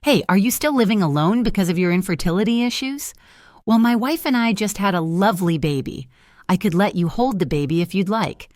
Hey, are you still living alone because of your infertility issues? Well, my wife and I just had a lovely baby. I could let you hold the baby if you'd like.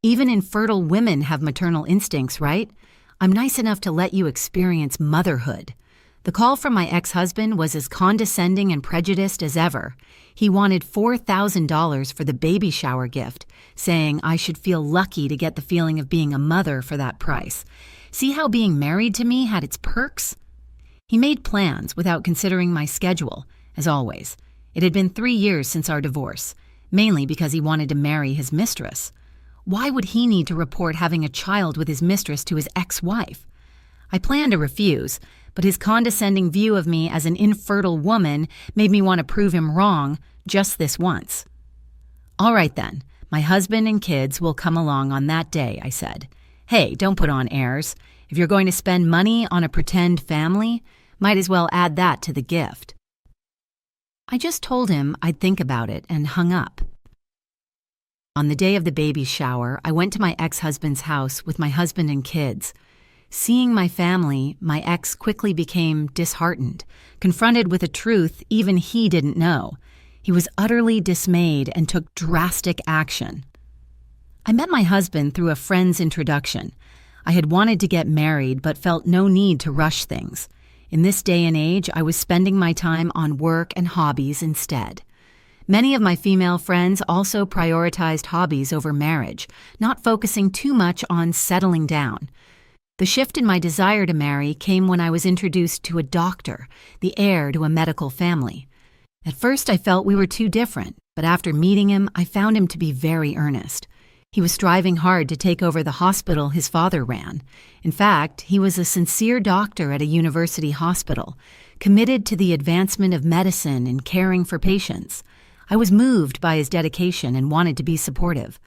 Even infertile women have maternal instincts, right? I'm nice enough to let you experience motherhood. The call from my ex-husband was as condescending and prejudiced as ever. He wanted $4,000 for the baby shower gift, saying I should feel lucky to get the feeling of being a mother for that price. See how being married to me had its perks? He made plans without considering my schedule, as always. It had been 3 years since our divorce, mainly because he wanted to marry his mistress. Why would he need to report having a child with his mistress to his ex-wife? I planned to refuse, but his condescending view of me as an infertile woman made me want to prove him wrong just this once. All right then, my husband and kids will come along on that day, I said. Hey, don't put on airs. If you're going to spend money on a pretend family, might as well add that to the gift. I just told him I'd think about it and hung up. On the day of the baby shower, I went to my ex-husband's house with my husband and kids. Seeing my family, my ex quickly became disheartened, confronted with a truth even he didn't know. He was utterly dismayed and took drastic action. I met my husband through a friend's introduction. I had wanted to get married but felt no need to rush things. In this day and age, I was spending my time on work and hobbies instead. Many of my female friends also prioritized hobbies over marriage, not focusing too much on settling down. The shift in my desire to marry came when I was introduced to a doctor, the heir to a medical family. At first, I felt we were too different, but after meeting him, I found him to be very earnest. He was striving hard to take over the hospital his father ran. In fact, he was a sincere doctor at a university hospital, committed to the advancement of medicine and caring for patients. I was moved by his dedication and wanted to be supportive.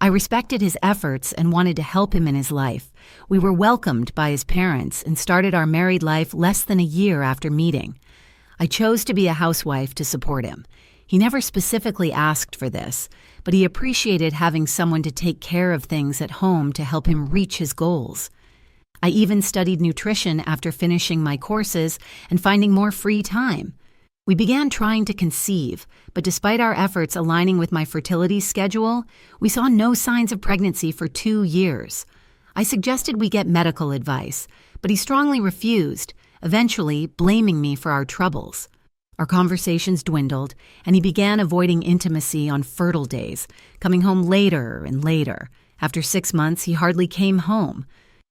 I respected his efforts and wanted to help him in his life. We were welcomed by his parents and started our married life less than a year after meeting. I chose to be a housewife to support him. He never specifically asked for this, but he appreciated having someone to take care of things at home to help him reach his goals. I even studied nutrition after finishing my courses and finding more free time. We began trying to conceive, but despite our efforts aligning with my fertility schedule, we saw no signs of pregnancy for 2 years. I suggested we get medical advice, but he strongly refused, eventually blaming me for our troubles. Our conversations dwindled, and he began avoiding intimacy on fertile days, coming home later and later. After 6 months, he hardly came home.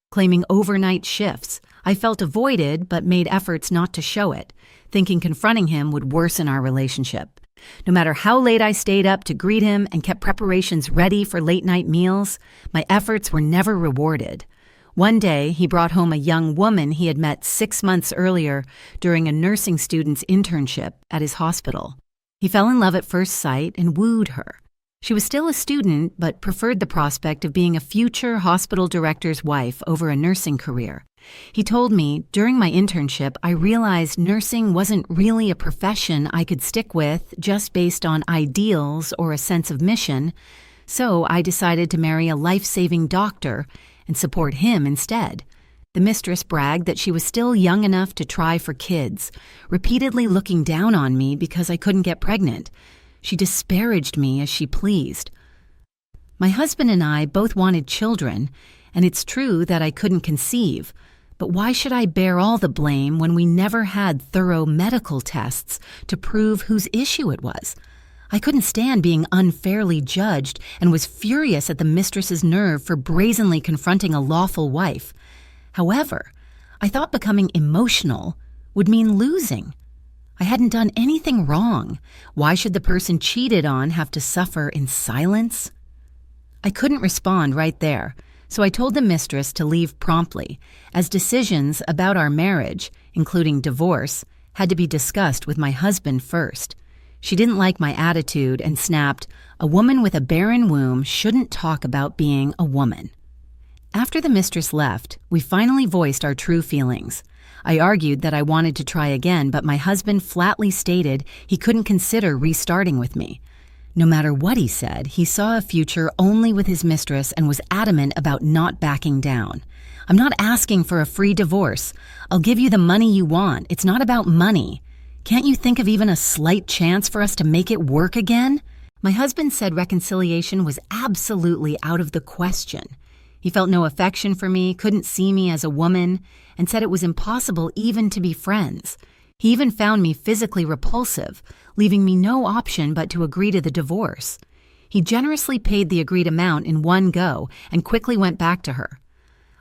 Claiming overnight shifts, I felt avoided but made efforts not to show it, thinking confronting him would worsen our relationship. No matter how late I stayed up to greet him and kept preparations ready for late-night meals, my efforts were never rewarded. One day, he brought home a young woman he had met 6 months earlier during a nursing student's internship at his hospital. He fell in love at first sight and wooed her. She was still a student, but preferred the prospect of being a future hospital director's wife over a nursing career. He told me, during my internship, I realized nursing wasn't really a profession I could stick with just based on ideals or a sense of mission, so I decided to marry a life-saving doctor and support him instead. The mistress bragged that she was still young enough to try for kids, repeatedly looking down on me because I couldn't get pregnant. She disparaged me as she pleased. My husband and I both wanted children, and it's true that I couldn't conceive, but why should I bear all the blame when we never had thorough medical tests to prove whose issue it was? I couldn't stand being unfairly judged and was furious at the mistress's nerve for brazenly confronting a lawful wife. However, I thought becoming emotional would mean losing. I hadn't done anything wrong. Why should the person cheated on have to suffer in silence? I couldn't respond right there, so I told the mistress to leave promptly, as decisions about our marriage, including divorce, had to be discussed with my husband first. She didn't like my attitude and snapped, "A woman with a barren womb shouldn't talk about being a woman." After the mistress left, we finally voiced our true feelings. I argued that I wanted to try again, but my husband flatly stated he couldn't consider restarting with me. No matter what he said, he saw a future only with his mistress and was adamant about not backing down. I'm not asking for a free divorce. I'll give you the money you want. It's not about money. Can't you think of even a slight chance for us to make it work again?" My husband said reconciliation was absolutely out of the question. He felt no affection for me, couldn't see me as a woman, and said it was impossible even to be friends. He even found me physically repulsive, leaving me no option but to agree to the divorce. He generously paid the agreed amount in one go and quickly went back to her.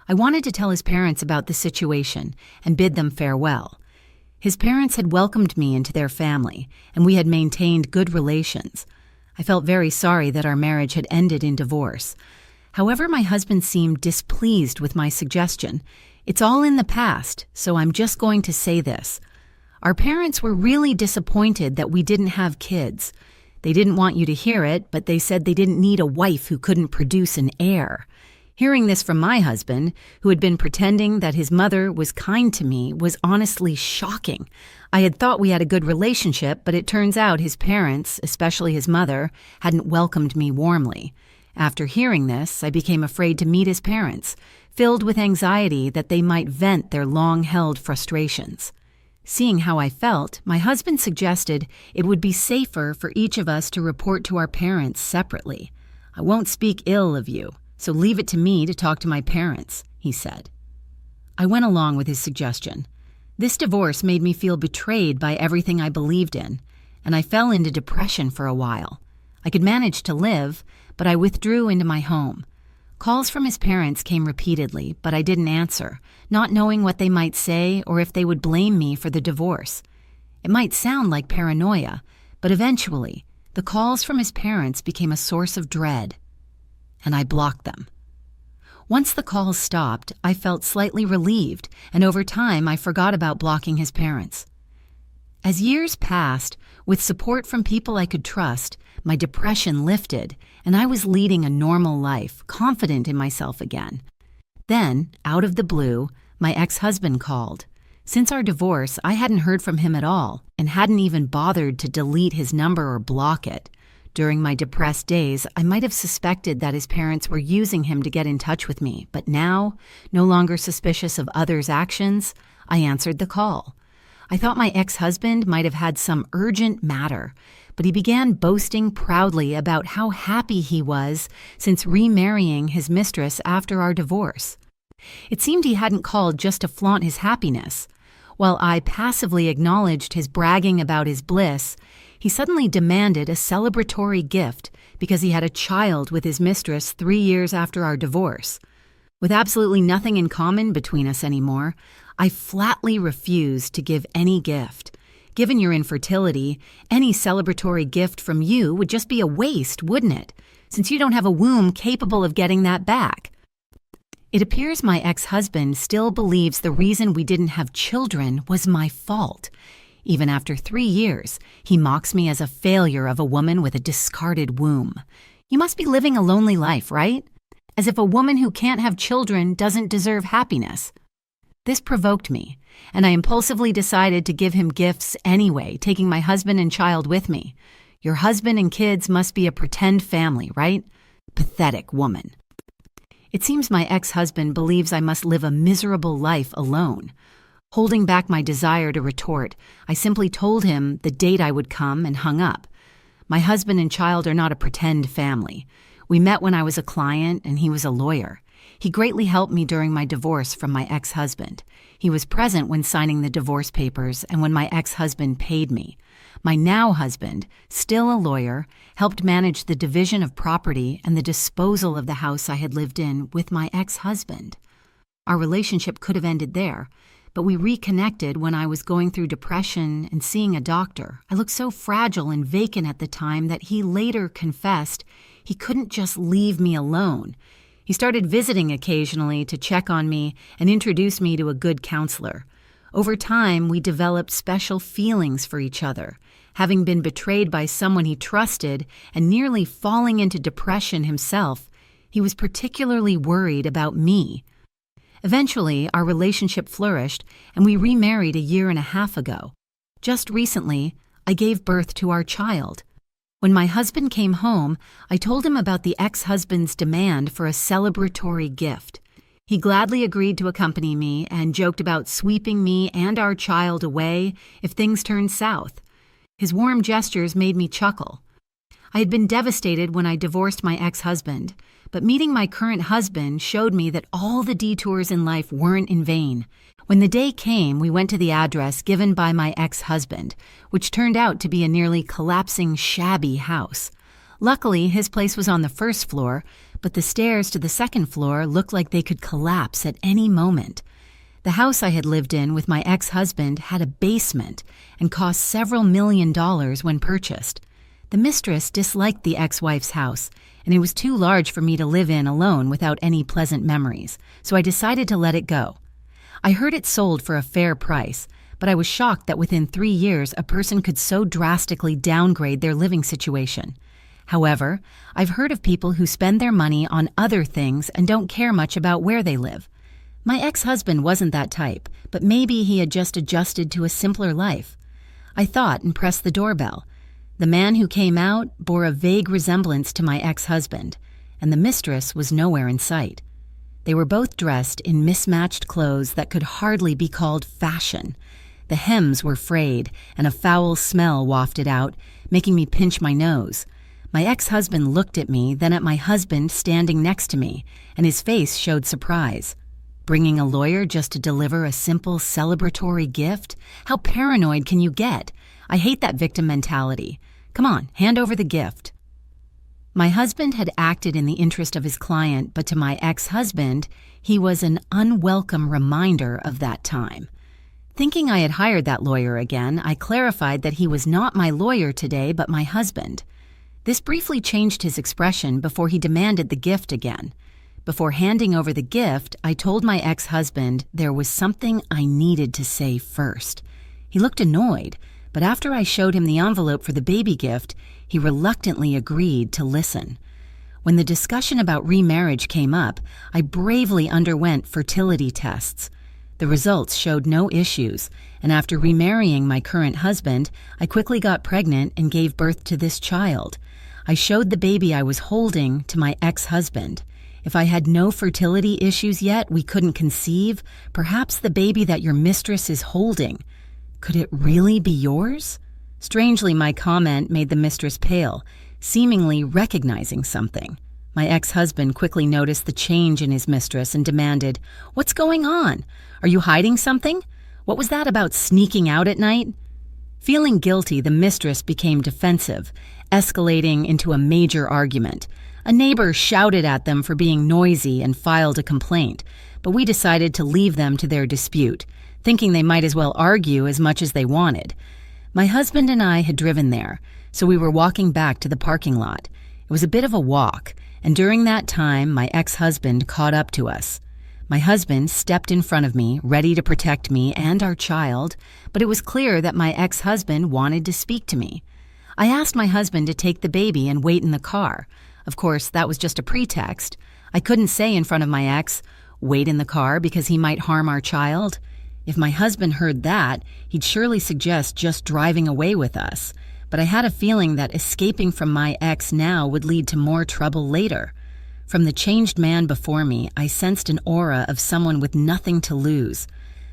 I wanted to tell his parents about the situation and bid them farewell. His parents had welcomed me into their family, and we had maintained good relations. I felt very sorry that our marriage had ended in divorce. However, my husband seemed displeased with my suggestion. It's all in the past, so I'm just going to say this. Our parents were really disappointed that we didn't have kids. They didn't want you to hear it, but they said they didn't need a wife who couldn't produce an heir. Hearing this from my husband, who had been pretending that his mother was kind to me, was honestly shocking. I had thought we had a good relationship, but it turns out his parents, especially his mother, hadn't welcomed me warmly. After hearing this, I became afraid to meet his parents, filled with anxiety that they might vent their long-held frustrations. Seeing how I felt, my husband suggested it would be safer for each of us to report to our parents separately. "I won't speak ill of you, so leave it to me to talk to my parents," he said. I went along with his suggestion. This divorce made me feel betrayed by everything I believed in, and I fell into depression for a while. I could manage to live, but I withdrew into my home. Calls from his parents came repeatedly, but I didn't answer, not knowing what they might say or if they would blame me for the divorce. It might sound like paranoia, but eventually, the calls from his parents became a source of dread, and I blocked them. Once the calls stopped, I felt slightly relieved, and over time I forgot about blocking his parents. As years passed, with support from people I could trust, my depression lifted, and I was leading a normal life, confident in myself again. Then, out of the blue, my ex-husband called. Since our divorce, I hadn't heard from him at all, and hadn't even bothered to delete his number or block it. During my depressed days, I might have suspected that his parents were using him to get in touch with me, but now, no longer suspicious of others' actions, I answered the call. I thought my ex-husband might have had some urgent matter, but he began boasting proudly about how happy he was since remarrying his mistress after our divorce. It seemed he hadn't called just to flaunt his happiness. While I passively acknowledged his bragging about his bliss, he suddenly demanded a celebratory gift because he had a child with his mistress 3 years after our divorce. With absolutely nothing in common between us anymore, I flatly refused to give any gift. Given your infertility, any celebratory gift from you would just be a waste, wouldn't it? Since you don't have a womb capable of getting that back. It appears my ex-husband still believes the reason we didn't have children was my fault. Even after 3 years, he mocks me as a failure of a woman with a discarded womb. You must be living a lonely life, right? As if a woman who can't have children doesn't deserve happiness. This provoked me, and I impulsively decided to give him gifts anyway, taking my husband and child with me. Your husband and kids must be a pretend family, right? Pathetic woman. It seems my ex-husband believes I must live a miserable life alone. Holding back my desire to retort, I simply told him the date I would come and hung up. My husband and child are not a pretend family. We met when I was a client and he was a lawyer. He greatly helped me during my divorce from my ex-husband. He was present when signing the divorce papers and when my ex-husband paid me. My now husband, still a lawyer, helped manage the division of property and the disposal of the house I had lived in with my ex-husband. Our relationship could have ended there, but we reconnected when I was going through depression and seeing a doctor. I looked so fragile and vacant at the time that he later confessed he couldn't just leave me alone. He started visiting occasionally to check on me and introduce me to a good counselor. Over time, we developed special feelings for each other. Having been betrayed by someone he trusted and nearly falling into depression himself, he was particularly worried about me. Eventually, our relationship flourished, and we remarried 1.5 years ago. Just recently, I gave birth to our child. When my husband came home, I told him about the ex-husband's demand for a celebratory gift. He gladly agreed to accompany me and joked about sweeping me and our child away if things turned south. His warm gestures made me chuckle. I had been devastated when I divorced my ex-husband, but meeting my current husband showed me that all the detours in life weren't in vain. When the day came, we went to the address given by my ex-husband, which turned out to be a nearly collapsing, shabby house. Luckily, his place was on the first floor, but the stairs to the second floor looked like they could collapse at any moment. The house I had lived in with my ex-husband had a basement and cost several $1,000,000 when purchased. The mistress disliked the ex-wife's house, and it was too large for me to live in alone without any pleasant memories, so I decided to let it go. I heard it sold for a fair price, but I was shocked that within 3 years a person could so drastically downgrade their living situation. However, I've heard of people who spend their money on other things and don't care much about where they live. My ex-husband wasn't that type, but maybe he had just adjusted to a simpler life. I thought and pressed the doorbell. The man who came out bore a vague resemblance to my ex-husband, and the mistress was nowhere in sight. They were both dressed in mismatched clothes that could hardly be called fashion. The hems were frayed, and a foul smell wafted out, making me pinch my nose. My ex-husband looked at me, then at my husband standing next to me, and his face showed surprise. Bringing a lawyer just to deliver a simple celebratory gift? How paranoid can you get? I hate that victim mentality. Come on, hand over the gift. My husband had acted in the interest of his client, but to my ex-husband, he was an unwelcome reminder of that time. Thinking I had hired that lawyer again, I clarified that he was not my lawyer today, but my husband. This briefly changed his expression before he demanded the gift again. Before handing over the gift, I told my ex-husband there was something I needed to say first. He looked annoyed, but after I showed him the envelope for the baby gift, he reluctantly agreed to listen. When the discussion about remarriage came up, I bravely underwent fertility tests. The results showed no issues, and after remarrying my current husband, I quickly got pregnant and gave birth to this child. I showed the baby I was holding to my ex-husband. If I had no fertility issues yet we couldn't conceive, perhaps the baby that your mistress is holding. Could it really be yours? Strangely, my comment made the mistress pale, seemingly recognizing something. My ex-husband quickly noticed the change in his mistress and demanded, "What's going on? Are you hiding something? What was that about sneaking out at night?" Feeling guilty, the mistress became defensive, escalating into a major argument. A neighbor shouted at them for being noisy and filed a complaint, but we decided to leave them to their dispute, thinking they might as well argue as much as they wanted. My husband and I had driven there, so we were walking back to the parking lot. It was a bit of a walk, and during that time, my ex-husband caught up to us. My husband stepped in front of me, ready to protect me and our child, but it was clear that my ex-husband wanted to speak to me. I asked my husband to take the baby and wait in the car. Of course, that was just a pretext. I couldn't say in front of my ex, "Wait in the car because he might harm our child." If my husband heard that, he'd surely suggest just driving away with us. But I had a feeling that escaping from my ex now would lead to more trouble later. From the changed man before me, I sensed an aura of someone with nothing to lose.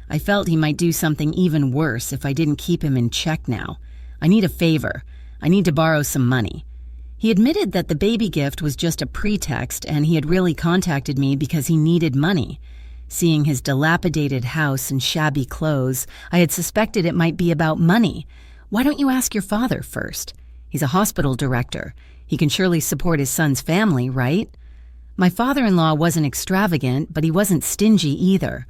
I felt he might do something even worse if I didn't keep him in check now. I need a favor. I need to borrow some money. He admitted that the baby gift was just a pretext and he had really contacted me because he needed money. Seeing his dilapidated house and shabby clothes, I had suspected it might be about money. Why don't you ask your father first? He's a hospital director. He can surely support his son's family, right? My father-in-law wasn't extravagant, but he wasn't stingy either.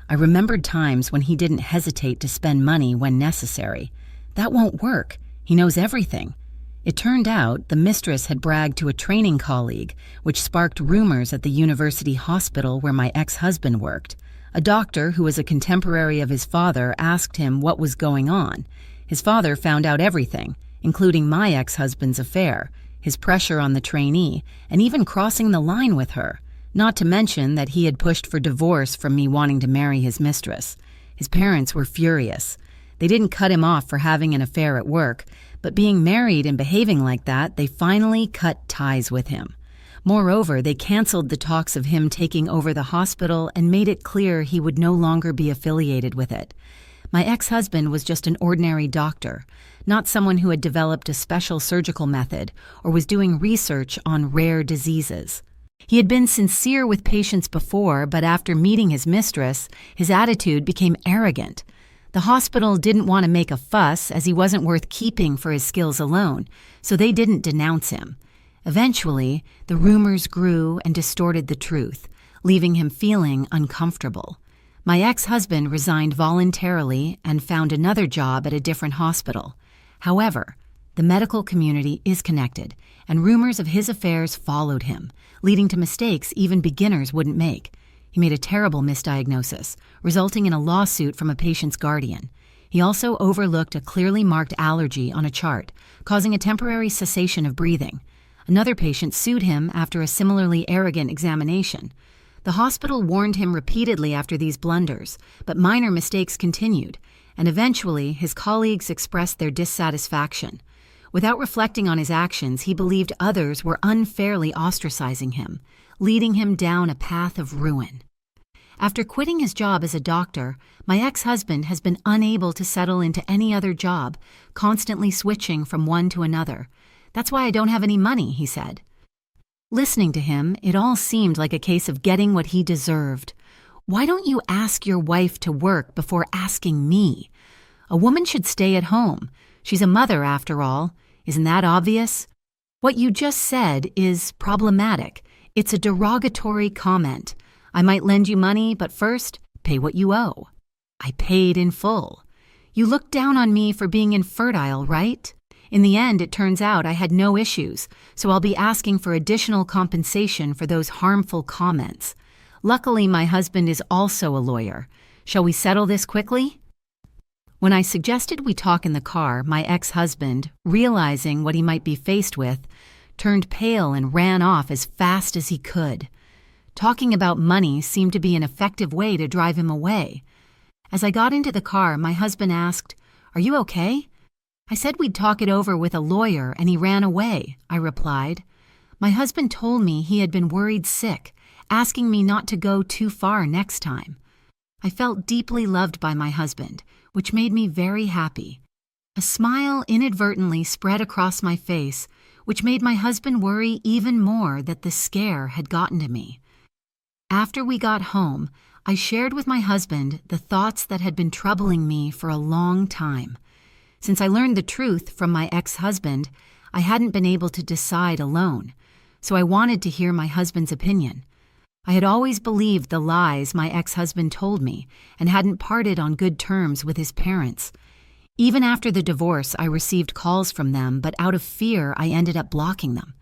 I remembered times when he didn't hesitate to spend money when necessary. That won't work. He knows everything. It turned out the mistress had bragged to a training colleague, which sparked rumors at the university hospital where my ex-husband worked. A doctor who was a contemporary of his father asked him what was going on. His father found out everything, including my ex-husband's affair, his pressure on the trainee, and even crossing the line with her, not to mention that he had pushed for divorce from me wanting to marry his mistress. His parents were furious. They didn't cut him off for having an affair at work, but being married and behaving like that, they finally cut ties with him. Moreover, they canceled the talks of him taking over the hospital and made it clear he would no longer be affiliated with it. My ex-husband was just an ordinary doctor, not someone who had developed a special surgical method or was doing research on rare diseases. He had been sincere with patients before, but after meeting his mistress, his attitude became arrogant. The hospital didn't want to make a fuss as he wasn't worth keeping for his skills alone, so they didn't denounce him. Eventually, the rumors grew and distorted the truth, leaving him feeling uncomfortable. My ex-husband resigned voluntarily and found another job at a different hospital. However, the medical community is connected, and rumors of his affairs followed him, leading to mistakes even beginners wouldn't make. He made a terrible misdiagnosis, resulting in a lawsuit from a patient's guardian. He also overlooked a clearly marked allergy on a chart, causing a temporary cessation of breathing. Another patient sued him after a similarly arrogant examination. The hospital warned him repeatedly after these blunders, but minor mistakes continued, and eventually his colleagues expressed their dissatisfaction. Without reflecting on his actions, he believed others were unfairly ostracizing him, leading him down a path of ruin. After quitting his job as a doctor, my ex-husband has been unable to settle into any other job, constantly switching from one to another. "That's why I don't have any money," he said. Listening to him, it all seemed like a case of getting what he deserved. Why don't you ask your wife to work before asking me? A woman should stay at home. She's a mother, after all. Isn't that obvious? What you just said is problematic. It's a derogatory comment. I might lend you money, but first, pay what you owe. I paid in full. You looked down on me for being infertile, right? In the end, it turns out I had no issues, so I'll be asking for additional compensation for those harmful comments. Luckily, my husband is also a lawyer. Shall we settle this quickly? When I suggested we talk in the car, my ex-husband, realizing what he might be faced with, turned pale and ran off as fast as he could. Talking about money seemed to be an effective way to drive him away. As I got into the car, my husband asked, "Are you okay?" "I said we'd talk it over with a lawyer, and he ran away," I replied. My husband told me he had been worried sick, asking me not to go too far next time. I felt deeply loved by my husband, which made me very happy. A smile inadvertently spread across my face, which made my husband worry even more that the scare had gotten to me. After we got home, I shared with my husband the thoughts that had been troubling me for a long time. Since I learned the truth from my ex-husband, I hadn't been able to decide alone, so I wanted to hear my husband's opinion. I had always believed the lies my ex-husband told me and hadn't parted on good terms with his parents. Even after the divorce, I received calls from them, but out of fear, I ended up blocking them.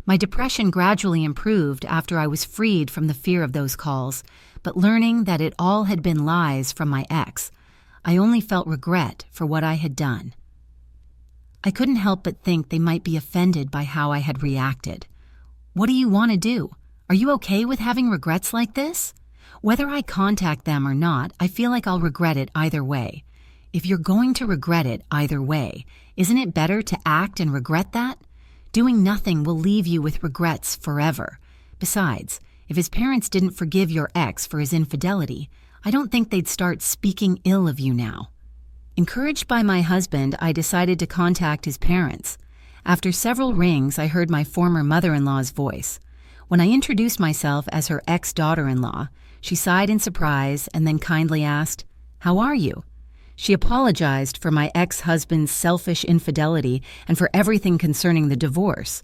My depression gradually improved after I was freed from the fear of those calls, but learning that it all had been lies from my ex, I only felt regret for what I had done. I couldn't help but think they might be offended by how I had reacted. What do you want to do? Are you okay with having regrets like this? Whether I contact them or not, I feel like I'll regret it either way. If you're going to regret it either way, isn't it better to act and regret that? Doing nothing will leave you with regrets forever. Besides, if his parents didn't forgive your ex for his infidelity, I don't think they'd start speaking ill of you now. Encouraged by my husband, I decided to contact his parents. After several rings, I heard my former mother-in-law's voice. When I introduced myself as her ex-daughter-in-law, she sighed in surprise and then kindly asked, "How are you?" She apologized for my ex-husband's selfish infidelity and for everything concerning the divorce.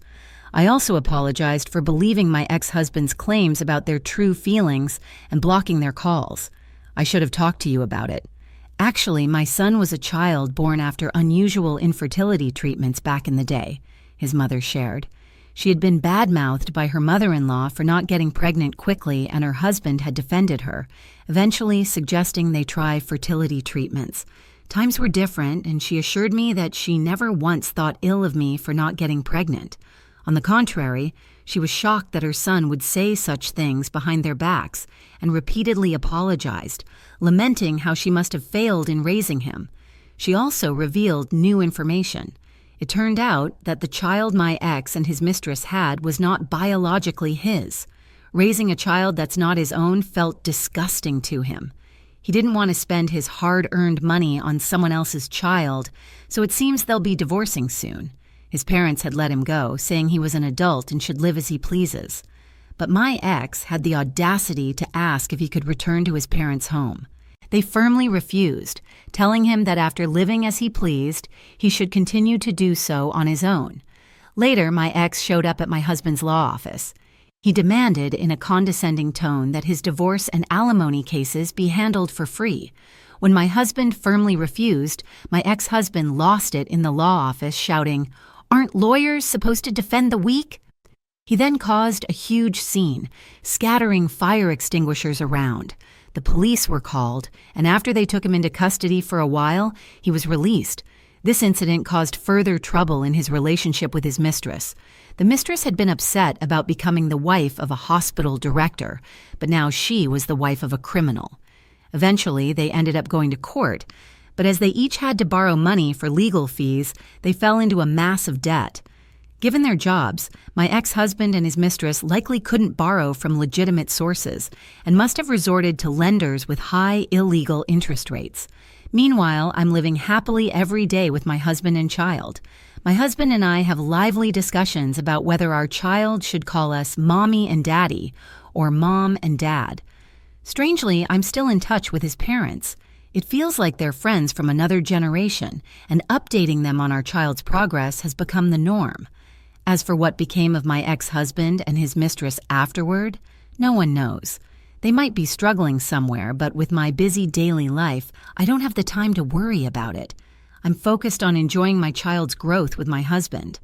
I also apologized for believing my ex-husband's claims about their true feelings and blocking their calls. I should have talked to you about it. Actually, my son was a child born after unusual infertility treatments back in the day, his mother shared. She had been bad-mouthed by her mother-in-law for not getting pregnant quickly, and her husband had defended her, eventually suggesting they try fertility treatments. Times were different, and she assured me that she never once thought ill of me for not getting pregnant. On the contrary, she was shocked that her son would say such things behind their backs and repeatedly apologized, lamenting how she must have failed in raising him. She also revealed new information. It turned out that the child my ex and his mistress had was not biologically his. Raising a child that's not his own felt disgusting to him. He didn't want to spend his hard-earned money on someone else's child, so it seems they'll be divorcing soon. His parents had let him go, saying he was an adult and should live as he pleases. But my ex had the audacity to ask if he could return to his parents' home. They firmly refused, telling him that after living as he pleased, he should continue to do so on his own. Later, my ex showed up at my husband's law office. He demanded in a condescending tone that his divorce and alimony cases be handled for free. When my husband firmly refused, my ex-husband lost it in the law office, shouting, "Aren't lawyers supposed to defend the weak?" He then caused a huge scene, scattering fire extinguishers around. The police were called, and after they took him into custody for a while, he was released. This incident caused further trouble in his relationship with his mistress. The mistress had been upset about becoming the wife of a hospital director, but now she was the wife of a criminal. Eventually, they ended up going to court, but as they each had to borrow money for legal fees, they fell into a massive debt. Given their jobs, my ex-husband and his mistress likely couldn't borrow from legitimate sources and must have resorted to lenders with high, illegal interest rates. Meanwhile, I'm living happily every day with my husband and child. My husband and I have lively discussions about whether our child should call us Mommy and Daddy or Mom and Dad. Strangely, I'm still in touch with his parents. It feels like they're friends from another generation, and updating them on our child's progress has become the norm. As for what became of my ex-husband and his mistress afterward, no one knows. They might be struggling somewhere, but with my busy daily life, I don't have the time to worry about it. I'm focused on enjoying my child's growth with my husband.